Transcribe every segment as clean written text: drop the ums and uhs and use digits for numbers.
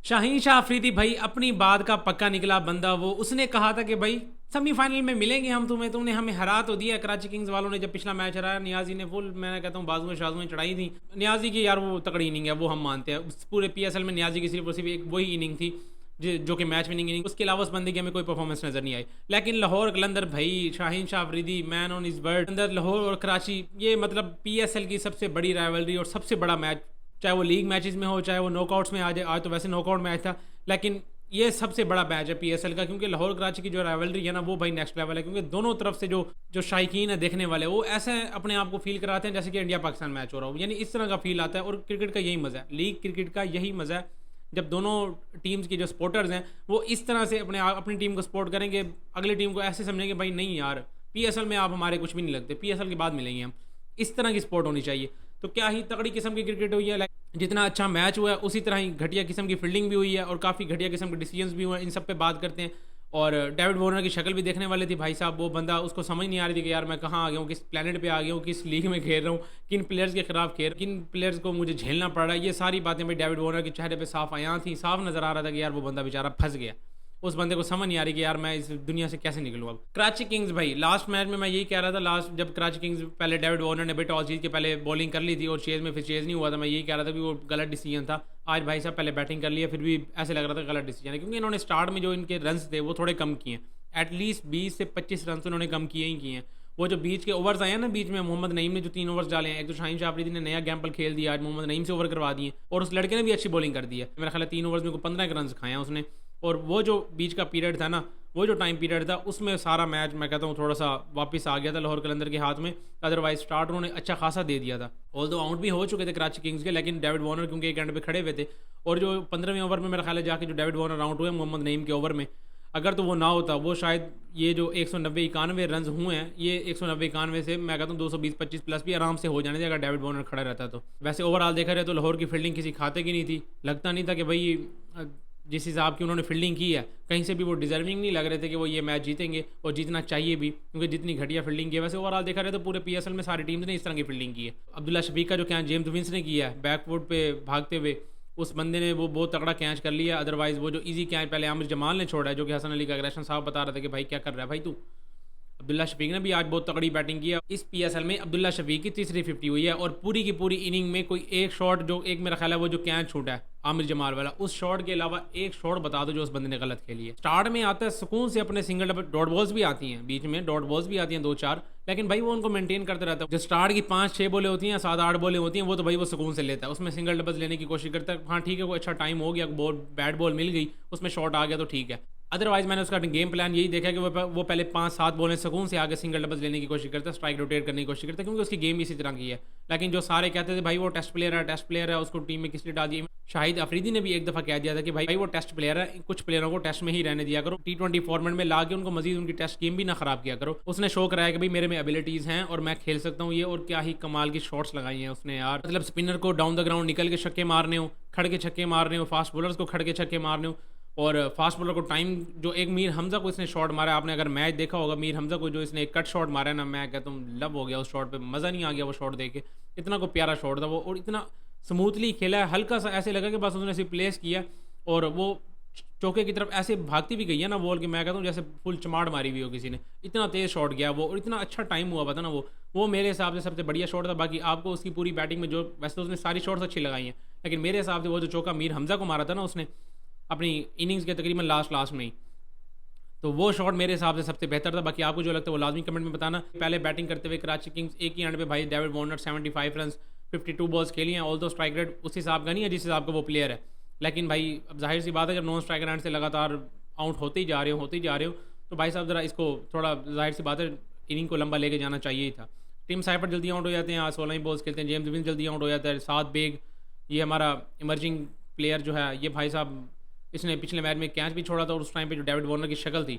शाहीन शाह अफरीदी भाई अपनी बात का पक्का निकला बंदा। वो उसने कहा था कि भाई सेमीफाइनल में मिलेंगे हम तुम्हें, तुमने हमें हरा तो दिया। कराची किंग्स वालों ने जब पिछला मैच हराया, नियाजी ने फुल, मैं कहता हूँ बाजुएं शाजुएं चढ़ाई थी। नियाजी की यार वो तगड़ी इनिंग है, वो हम मानते हैं। उस पूरे पीएसएल में नियाजी की सिर्फ और सिर्फ एक वही इनिंग थी जो कि मैच विनिंग इनिंग, उसके अलावा उस बंदे की हमें कोई परफॉर्मेंस नजर नहीं आई। लेकिन लाहौर कलंदर भाई, Shaheen Shah Afridi man on is bird. अंदर लाहौर और कराची, ये मतलब पीएसएल की सबसे बड़ी राइवलरी और सबसे बड़ा मैच, चाहे वो लीग मैचेस में हो चाहे वो नॉकआउट्स में आ जाए। आज तो वैसे नॉकआउट मैच था, लेकिन ये सबसे बड़ा मैच है पीएसएल का, क्योंकि लाहौर कराची की जो राइवलरी है ना वो भाई नेक्स्ट लेवल है। क्योंकि दोनों तरफ से जो जो शायकीन है देखने वाले, वो ऐसे अपने आप को फील कराते हैं जैसे कि इंडिया पाकिस्तान मैच हो रहा हो, यानी इस तरह का फील आता है। और क्रिकेट का यही मज़ा है, लीग क्रिकेट का यही मज़ा है, जब दोनों टीम्स की जो सपोर्टर्स हैं वो इस तरह से अपनी टीम को सपोर्ट करेंगे, अगली टीम को ऐसे समझेंगे भाई नहीं यार पीएसएल में आप हमारे कुछ भी नहीं लगते, पीएसएल के बाद मिलेंगे हम। इस तरह की सपोर्ट होनी चाहिए। तो क्या ही तगड़ी किस्म की क्रिकेट हुई है। जितना अच्छा मैच हुआ है उसी तरह ही घटिया किस्म की फील्डिंग भी हुई है और काफ़ी घटिया किस्म के डिसीजंस भी हुए हैं। इन सब पे बात करते हैं। और डेविड वार्नर की शक्ल भी देखने वाली थी भाई साहब। वो बंदा, उसको समझ नहीं आ रही थी कि यार मैं कहाँ आ गया हूँ, किस प्लेनेट पे आ गया हूँ, किस लीग में खेल रहा हूँ, किन प्लेयर्स के खिलाफ खेल, किन प्लेयर्स को मुझे झेलना पड़ रहा है। ये सारी बातें भाई डेविड वार्नर के चेहरे पे साफ आया थी, साफ नजर आ रहा था कि यार वो बंदा बेचारा फंस गया। उस बंदे को समझ नहीं आ रही कि यार मैं इस दुनिया से कैसे निकलूँ। अब कराची किंग्स भाई, लास्ट मैच में मैं यही कह रहा था, लास्ट जब कराची किंग्स पहले डेविड वार्नर ने टॉस जीत के पहले बॉलिंग कर ली थी और चेज में फिर चेज नहीं हुआ था, मैं यही कह रहा था कि वो गलत डिसीजन था। आज भाई साहब पहले बैटिंग कर लिया, फिर भी ऐसे लग रहा था गलत डिसीजन है, क्योंकि इन्होंने स्टार्ट में जो इनके रन थे वो थोड़े कम किए हैं। एटलीस्ट 20 से 25 रन तो उन्होंने कम किए ही किए हैं। वो जो बीच के ओवर्स आए हैं ना, बीच में मोहम्मद नईम ने जो 3 ओवर्स डाले हैं, एक तो शाहीन शाह अफरीदी ने नया गैम्पल खेल दिया, आज मोहम्मद नईम से ओवर करवा दिए, और उस लड़के ने भी अच्छी बॉलिंग कर दी है। मेरा ख्याल है 3 ओवर्स में को 15 रन खाए हैं उसने। और वो जो बीच का पीरियड था ना, वो जो टाइम पीरियड था, उसमें सारा मैच मैं कहता हूँ थोड़ा सा वापस आ गया था लाहौर कलंदर के हाथ में। अदरवाइज स्टार्ट उन्होंने अच्छा खासा दे दिया था। ऑल दो आउट भी हो चुके थे कराची किंग्स के, लेकिन डेविड वार्नर क्योंकि एक एंड पे खड़े हुए थे, और जो 15वें ओवर में मेरा ख्याल है जाके जो डेविड वार्नर आउट हुए मोहम्मद नईम के ओवर में, अगर तो वो ना होता, वो शायद ये जो 190-91 रन हुए हैं, ये 190-91 से मैं कहता हूँ 220-25 प्लस भी आराम से हो जाने थे अगर डेविड वार्नर खड़ा रहता तो। वैसे ओवरऑल देखा जाए तो लाहौर की फील्डिंग किसी खाते की नहीं थी। लगता नहीं था कि भाई जिस हिसाब की उन्होंने फील्डिंग की है, कहीं से भी वो डिजर्विंग नहीं लग रहे थे कि वो ये मैच जीतेंगे, और जीतना चाहिए भी, क्योंकि जितनी घटिया फील्डिंग की है। वैसे ओवरऑल देखा जाए तो पूरे पीएसएल में सारी टीम्स ने इस तरह की फील्डिंग की है। अब्दुल्ला शफीक का जो कैच जेम्स विंस ने किया है बैकफुट पे भागते हुए, उस बंदे ने वो बहुत तगड़ा कैच कर लिया। अदरवाइज वो जो इजी कैच पहले आमिर जमाल ने छोड़ा है, जो कि हसन अली का अग्रेशन साहब बता रहे थे कि भाई क्या कर रहा है भाई तू। अब्दुल्ला शफीक ने भी आज बहुत तगड़ी बैटिंग की है। इस पीएसएल में अब्दुल्ला शफीक की तीसरी 50 हुई है, और पूरी की पूरी इनिंग में कोई एक शॉट, जो एक मेरा ख्याल है वो जो कैच छूटा है आमिर जमाल वाला, उस शॉट के अलावा एक शॉट बता दो जो उस बंदे ने गलत खेली है। स्टार्ट में आता है सुकून से अपने सिंगल डबल, डॉट बॉल्स भी आती हैं बीच में, डॉट बॉल्स भी आती हैं 2-4, लेकिन भाई वो उनको मेंटेन करते रहता है। जो स्टार्ट की 5-6 बॉलें होती हैं, 7-8 बॉलें होती हैं, वो तो भाई वो सुकून से लेता है, उसमें सिंगल डबल्स लेने की कोशिश करता है। हाँ ठीक है, कोई अच्छा टाइम हो गया, बॉल बैट बॉल मिल गई, उसमें शॉट आ गया तो ठीक है। अदरवाइज मैंने उसका गेम प्लान यही देखा कि वो पहले 5-7 बॉलें सुकून से आगे सिंगल डबल्स लेने की कोशिश करता है, स्ट्राइक रोटेट करने की कोशिश करता है, क्योंकि उसकी गेम इसी तरह की है। लेकिन जो सारे कहते थे भाई वो टेस्ट प्लेयर है, उसको टीम में किस लिए डाल दिया। शाहिद अफरीदी ने भी एक दफ़ा कह दिया था कि भाई वो टेस्ट प्लेयर है, कुछ प्लेयरों को टेस्ट में ही रहने दिया करो, T20 फॉर्मेट में ला के उनको मजीद उनकी टेस्ट गेम भी ना खराब किया करो। उसने शो कराया कि भाई मेरे में एबिलिटीज़ हैं और मैं खेल सकता हूँ ये, और क्या ही कमाल की शॉट्स लगाई हैं उसने यार। मतलब स्पिनर को डाउन द ग्राउंड निकल के छक्के मारने हो, खड़ के छक्के मारने हो, फास्ट बॉलर्स को खड़ के छक्के मारने हो, और फास्ट बॉलर को टाइम, जो एक मीर हमजा को इसने शॉट मारा, आपने अगर मैच देखा होगा मीर हमजा को जो इसने एक कट शॉट मारा है ना, मैं कहता हूँ लब हो गया उस शॉट पे, मज़ा नहीं आ गया वो शॉट देखे। इतना को प्यारा शॉट था वो, और इतना स्मूथली खेला है, हल्का सा ऐसे लगा कि बस उसने सिर्फ प्लेस किया और वो चौके की तरफ ऐसे भागती भी गई है ना बॉल की, मैं कहता हूँ जैसे फुल चमाड़ मारी हुई हो किसी ने, इतना तेज़ शॉट गया वो, और इतना अच्छा टाइम हुआ पता ना वो मेरे हिसाब से सबसे बढ़िया शॉट था। बाकी आपको उसकी पूरी बैटिंग में जो, वैसे तो उसने सारी शॉट्स अच्छी लगाई हैं, लेकिन मेरे हिसाब से वो जो चौका मीर हमजा को मारा था ना उसने अपनी इनिंग्स के तकरीबन लास्ट में ही, तो वो शॉट मेरे हिसाब से सबसे बेहतर था। बाकी आपको जो लगता है वो लाजमी कमेंट में बताना। पहले बैटिंग करते हुए कराची किंग्स एक ही एंड पे भाई डेविड वार्नर 75 रन 52 बॉल्स खेली हैं। ऑल दो स्ट्राइक रेट उस हिसाब का नहीं है जिस हिसाब का वो प्लेयर है, लेकिन भाई अब जाहिर सी बात है जब नॉन स्ट्राइकर एंड से लगातार आउट होते ही जा रहे हो तो भाई साहब ज़रा इसको थोड़ा जाहिर सी बात है इनिंग को लंबा लेके जाना चाहिए ही था। टीम साइफर जल्दी आउट हो जाते हैं, आज 16 ही बॉल्स खेलते हैं। जेम्स विंस जल्दी आउट हो जाता है। साथ बेग, ये हमारा इमर्जिंग प्लेयर जो है, ये भाई साहब इसने पिछले मैच में कैच भी छोड़ा था, और उस टाइम पे जो डेविड वार्नर की शक्ल थी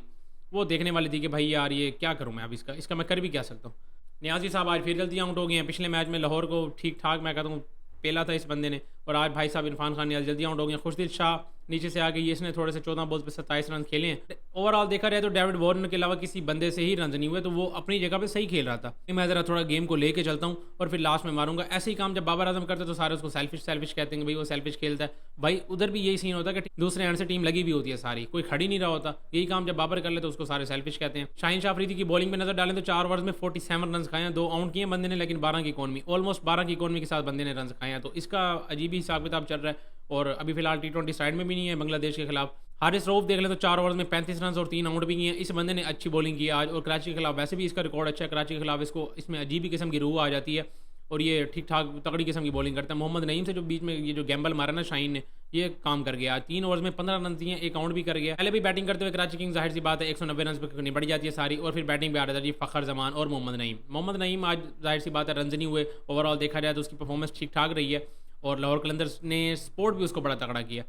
वो देखने वाली थी कि भाई यार ये क्या करूँ मैं अब, इसका मैं कर भी क्या सकता हूँ। नियाजी साहब आज फिर जल्दी आउट हो गए हैं। पिछले मैच में लाहौर को ठीक ठाक मैं कहता हूँ पेला था इस बंदे ने, और आज भाई साहब इरफान खान यार जल्दी आउट हो गए। खुशदिल शाह नीचे से आ गई, इसने थोड़े से 14 बॉल्स पे 27 रन खेले हैं। ओवरऑल देखा जाए तो डेविड वार्नर के अलावा किसी बंदे से ही रन नहीं हुए, तो वो अपनी जगह पे सही खेल रहा था। मैं ज़रा थोड़ा गेम को लेके चलता हूँ और फिर लास्ट में मारूंगा। ऐसे ही काम जब बाबर आजम करते तो सारे उसको सेल्फिश कहते हैं, भाई वो सेल्फिश खेलता है। भाई उधर भी यही सीन होता है कि दूसरे एंड से टीम लगी भी होती है सारी, कोई खड़ी नहीं रहा होता। यही काम जब बाबर कर ले तो उसको सारे सेल्फिश कहते हैं। शाहीन शाह अफरीदी की बॉलिंग पे नजर डालें तो 4 ओवर्स में 47 रन खाए हैं, 2 आउट किए बंदे ने, लेकिन 12 की इकॉनमी, ऑलमोस्ट 12 की इकॉनमी के साथ बंदे ने रन खाए हैं। तो इसका अजीब ही हिसाब किताब चल रहा है। और अभी फिलहाल T20 साइड में भी नहीं है बांग्लादेश के खिलाफ। हारिस रऊफ देख ले तो 4 ओवर्स में 35 रन और 3 आउट भी किए हैं। इस बंदे ने अच्छी बॉलिंग की आज, और कराची के खिलाफ वैसे भी इसका रिकॉर्ड अच्छा है। कराची के खिलाफ इसको इसमें अजीब ही किस्म की रूह आ जाती है और ये ठीक ठाक तगड़ी किस्म की बॉलिंग करता है। मोहम्मद नईम से जो बीच में ये जो गैम्बल मारा ना शाहीन ने, ये काम कर गया। 3 ओवर्स में 15 रन दिए, 1 आउट भी कर गया। पहले भी बैटिंग करते हुए कराची किंग्स जाहिर सी बात है 190 रन पे निपट जाती है सारी, और फिर बैटिंग पे आ रहा था जी फ़खर जमान और मोहम्मद नईम आज जाहिर सी बात है रन नहीं हुए। ओवरऑल देखा जाए तो उसकी परफॉर्मेंस ठीक ठाक रही है, और लाहौर कलंदर्स ने सपोर्ट भी उसको बड़ा तगड़ा किया।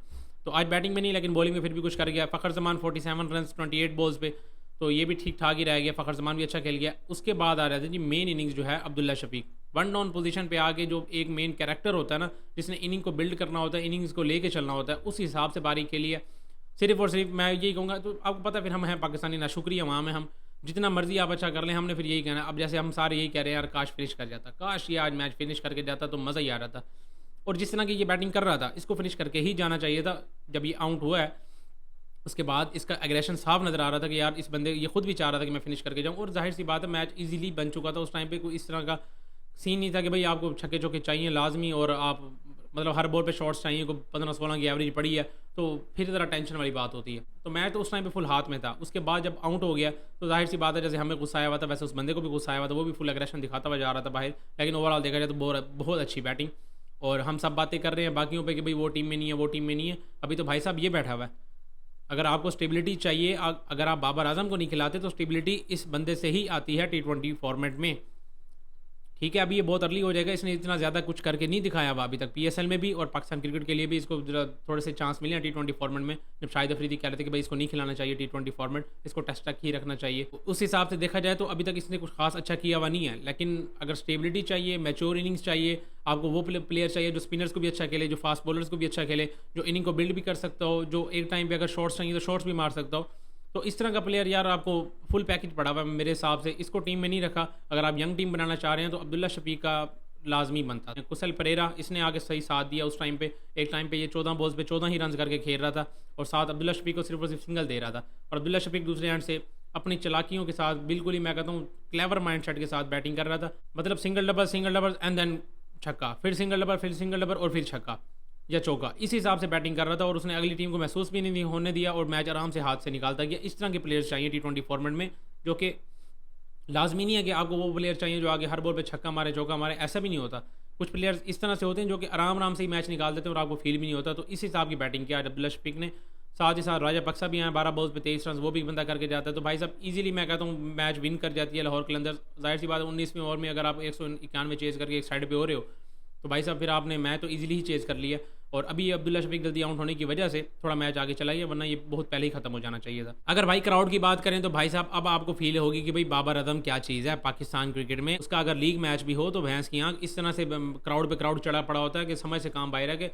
तो आज बैटिंग में नहीं लेकिन बॉलिंग में फिर भी कुछ कर गया। फ़खर जमान 47 रन 28 बॉल्स पे, तो ये भी ठीक ठाक ही रह गया। फ़खर जमान भी अच्छा खेल गया। उसके बाद आ रहा था जी मेन इनिंग्स जो है Abdullah Shafique, one down position पे आके जो एक मेन कैरेक्टर होता है ना, जिसने इनिंग को बिल्ड करना होता है, इनिंग्स को लेके चलना होता है, उस हिसाब से बारी खेली है। सिर्फ और सिर्फ मैं यही कहूँगा, तो आपको पता है फिर हम हैं पाकिस्तानी ना शुक्रिया वहाँ में, हम जितना मर्जी आप अच्छा कर लें, हमने फिर यही कहना। अब जैसे हम सारे यही कह रहे हैं यार काश फिनिश कर जाता, काश ये आज मैच फिनिश करके जाता तो मज़ा ही आ रहा था। और जिस तरह की ये बैटिंग कर रहा था इसको फिनिश करके ही जाना चाहिए था। जब ये आउट हुआ है उसके बाद इसका एग्रेशन साफ नज़र आ रहा था कि यार इस बंदे, ये खुद भी चाह रहा था कि मैं फिनिश करके जाऊँ, और जाहिर सी बात है मैच इजीली बन चुका था। उस टाइम पे कोई इस तरह का सीन नहीं था कि भाई आपको छक्के चौके चाहिए लाजमी, और आप मतलब हर बॉल पे शॉट्स चाहिए, को 15-16 की एवरेज पड़ी है तो फिर ज़रा टेंशन वाली बात होती है। तो मैं तो उस टाइम पे फुल हाथ में था। उसके बाद जब आउट हो गया तो जाहिर सी बात है जैसे हमें गुस्सा आया हुआ था वैसे उस बंदे को भी गुस्सा आया हुआ था, वो भी फुल एग्रेशन दिखाता हुआ जा रहा था बाहर। लेकिन ओवरऑल देखा जाए तो बहुत अच्छी बैटिंग। और हम सब बातें कर रहे हैं बाकियों पे कि भाई वो टीम में नहीं है, वो टीम में नहीं है। अभी तो भाई साहब ये बैठा हुआ है। अगर आपको स्टेबिलिटी चाहिए, अगर आप बाबर आजम को नहीं खिलाते तो स्टेबिलिटी इस बंदे से ही आती है T20 फॉर्मेट में। ठीक है, अभी ये बहुत अर्ली हो जाएगा, इसने इतना ज़्यादा कुछ करके नहीं दिखाया हुआ अभी तक PSL में भी, और पाकिस्तान क्रिकेट के लिए भी इसको थोड़े से चांस मिले हैं T20 फॉर्मेट में। जब शाहिद अफरीदी कह रहे थे कि भाई इसको नहीं खिलाना चाहिए T20 फॉर्मेट, इसको टेस्ट तक ही रखना चाहिए, उस हिसाब से देखा जाए तो अभी तक इसने कुछ खास अच्छा किया हुआ नहीं है। लेकिन अगर स्टेबिलिटी चाहिए, मैच्योर इनिंग्स चाहिए, आपको वो प्लेयर चाहिए जो स्पिनर्स को भी अच्छा खेले, जो फास्ट बॉलर्स को भी अच्छा खेले, जो इनिंग को बिल्ड भी कर सकता हो, जो एक टाइम पे अगर शॉट्स चाहिए तो शॉट्स भी मार सकता हो, तो इस तरह का प्लेयर यार आपको फुल पैकेज पड़ा हुआ है मेरे हिसाब से। इसको टीम में नहीं रखा। अगर आप यंग टीम बनाना चाह रहे हैं तो अब्दुल्ला शफीक का लाजमी बनता है। कुशल परेरा इसने आगे सही साथ दिया उस टाइम पे। एक टाइम पे ये 14 बॉल्स पे 14 ही रन करके खेल रहा था, और साथ अब्दुल्ला शफीक को सिर्फ और सिर्फ सिंगल दे रहा था। और अब्दुल्ला शफीक दूसरे एंड से अपनी चलाकियों के साथ बिल्कुल ही मैं कहता हूँ क्लेवर माइंड सेट के साथ बैटिंग कर रहा था। मतलब सिंगल डबल एंड देन छक्का, फिर सिंगल डबल और फिर छक्का या चौका, इस हिसाब से बैटिंग कर रहा था। और उसने अगली टीम को महसूस भी नहीं होने दिया और मैच आराम से हाथ से निकालता गया। इस तरह के प्लेयर्स चाहिए T20 फॉर्मेट में, जो कि लाजमी नहीं है कि आपको वो प्लेयर चाहिए जो आगे हर बॉल पे छक्का मारे चौका मारे, ऐसा भी नहीं होता। कुछ प्लेयर्स इस तरह से होते हैं जो कि आराम से ही मैच निकाल देते हैं और आपको फील भी नहीं होता। तो इस हिसाब की बैटिंग किया अब्दुल्ला शफीक ने। साथ ही साथ राजा बक्सा भी आए 12 बॉल्स पे 23 रन, वो भी बंदा करके जाता है। तो भाई साहब इजीली मैं कहता हूँ मैच विन कर जाती है लाहौर कलंदर्स। जाहिर सी बात है 19वीं ओवर में अगर आप 191 चेज करके एक साइड पे हो रहे हो तो भाई साहब फिर आपने मैच तो इजीली ही चेज कर लिया। और अभी ये अब्दुल्ला शफीक जल्दी आउट होने की वजह से थोड़ा मैच आगे चला गया, वरना ये बहुत पहले ही खत्म हो जाना चाहिए था। अगर भाई क्राउड की बात करें तो भाई साहब अब आपको फील होगी कि भाई बाबर आजम क्या चीज़ है पाकिस्तान क्रिकेट में। उसका अगर लीग मैच भी हो तो भैंस की आंख, इस तरह से क्राउड पे क्राउड चढ़ा पड़ा होता है कि समय से काम बाहर है कि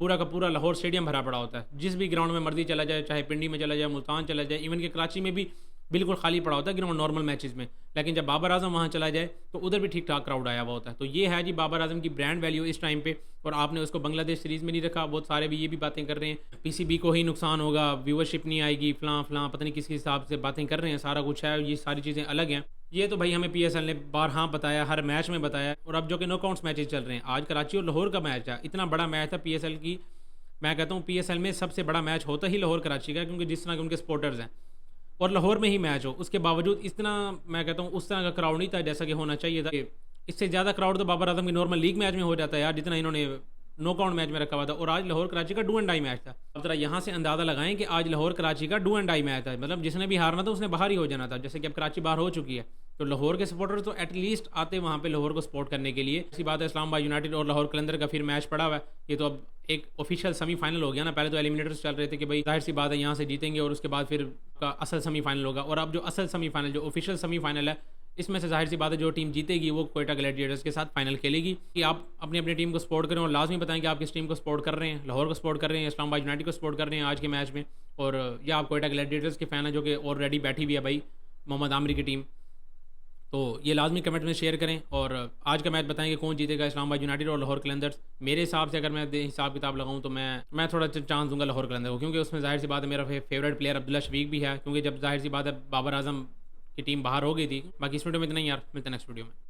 पूरा का पूरा लाहौर स्टेडियम भरा पड़ा होता है। जिस भी ग्राउंड में मर्जी चला जाए, चाहे पिंडी में चला जाए, मुल्तान चला जाए, इवन कि कराची में भी बिल्कुल खाली पड़ा होता है ग्राउंड नॉर्मल मैचेस में। लेकिन जब बाबर आजम वहाँ चला जाए तो उधर भी ठीक ठाक क्राउड आया हुआ होता है। तो ये है जी बाबर आजम की ब्रांड वैल्यू इस टाइम पे। और आपने उसको बांग्लादेश सीरीज़ में नहीं रखा। बहुत सारे भी ये भी बातें कर रहे हैं PCB को ही नुकसान होगा, व्यूअरशिप नहीं आएगी, फलां पता नहीं किस हिसाब से बातें कर रहे हैं। सारा कुछ है, ये सारी चीज़ें अलग हैं। ये तो भाई हमें PSL ने बारहा बताया, हर मैच में बताया। और अब जो कि नॉकआउट्स मैचेस चल रहे हैं, आज कराची और लाहौर का मैच है, इतना बड़ा मैच था PSL की। मैं कहता हूँ PSL में सबसे बड़ा मैच होता ही लाहौर कराची का, क्योंकि जिस तरह के उनके सपोर्टर्स हैं और लाहौर में ही मैच हो, उसके बावजूद इतना मैं कहता हूँ उस तरह का क्राउड नहीं था जैसा कि होना चाहिए था। इससे ज़्यादा क्राउड तो बाबर आजम की नॉर्मल लीग मैच में हो जाता है यार, जितना इन्होंने नॉकआउट मैच में रखा हुआ था। और आज लाहौर कराची का डू एंड डाई मैच था। अब जरा यहाँ से अंदाज़ा लगाएं कि आज लाहौर कराची का डू एंड डाई मैच है। मतलब जिसने भी हारना था उसने बाहर ही हो जाना था। जैसे कि अब कराची बाहर हो चुकी है तो लाहौर के सपोर्टर तो एटलीस्ट आते वहाँ पे लाहौर को सपोर्ट करने के लिए। इसी बात है इस्लामाबाद यूनाइटेड और लाहौर कलंदर का फिर मैच पड़ा हुआ है। ये तो अब एक ऑफिशियल सेमीफाइनल हो गया ना। पहले तो एलिमिनेटर्स चल रहे थे कि भाई जाहिर सी बात है यहाँ से जीतेंगे और उसके बाद फिर का असल सेमीफाइनल होगा। और अब जो असल सेमीफाइनल, जो ऑफिशियल सेमीफाइनल है, इसमें से जाहिर सी बात है जो टीम जीतेगी वो कोयटा ग्लैडिएटर्स के साथ फाइनल खेलेगी। कि आप अपनी अपनी टीम को सपोर्ट करें और लाजमी बताएं कि आप किस टीम को सपोर्ट कर रहे हैं, लाहौर को सपोर्ट कर रहे हैं, इस्लामाबाद यूनाइटेड को सपोर्ट कर रहे हैं आज के मैच में, और या आप कोयटा ग्लैडिएटर्स के फ़ैन हैं जो कि ऑलरेडी बैठी हुई है भाई मोहम्मद आमरी की टीम। तो ये लाजमी कमेंट में शेयर करें और आज का मैच बताएं कि कौन जीतेगा, इस्लामाबाद यूनाइटेड और लाहौर कलंदर्स। मेरे हिसाब से अगर मैं हिसाब किताब लगाऊं तो मैं थोड़ा चांस दूंगा लाहौर कलंदर को, क्योंकि उसमें जाहिर सी बात है मेरा फेवरेट प्लेयर अब्दुल्ला शफीक भी है, क्योंकि जब जाहिर सी बात है बाबर आजम की टीम बाहर हो गई थी। बाकी इस वीडियो में इतना ही यार, मिलते हैं नेक्स्ट वीडियो में।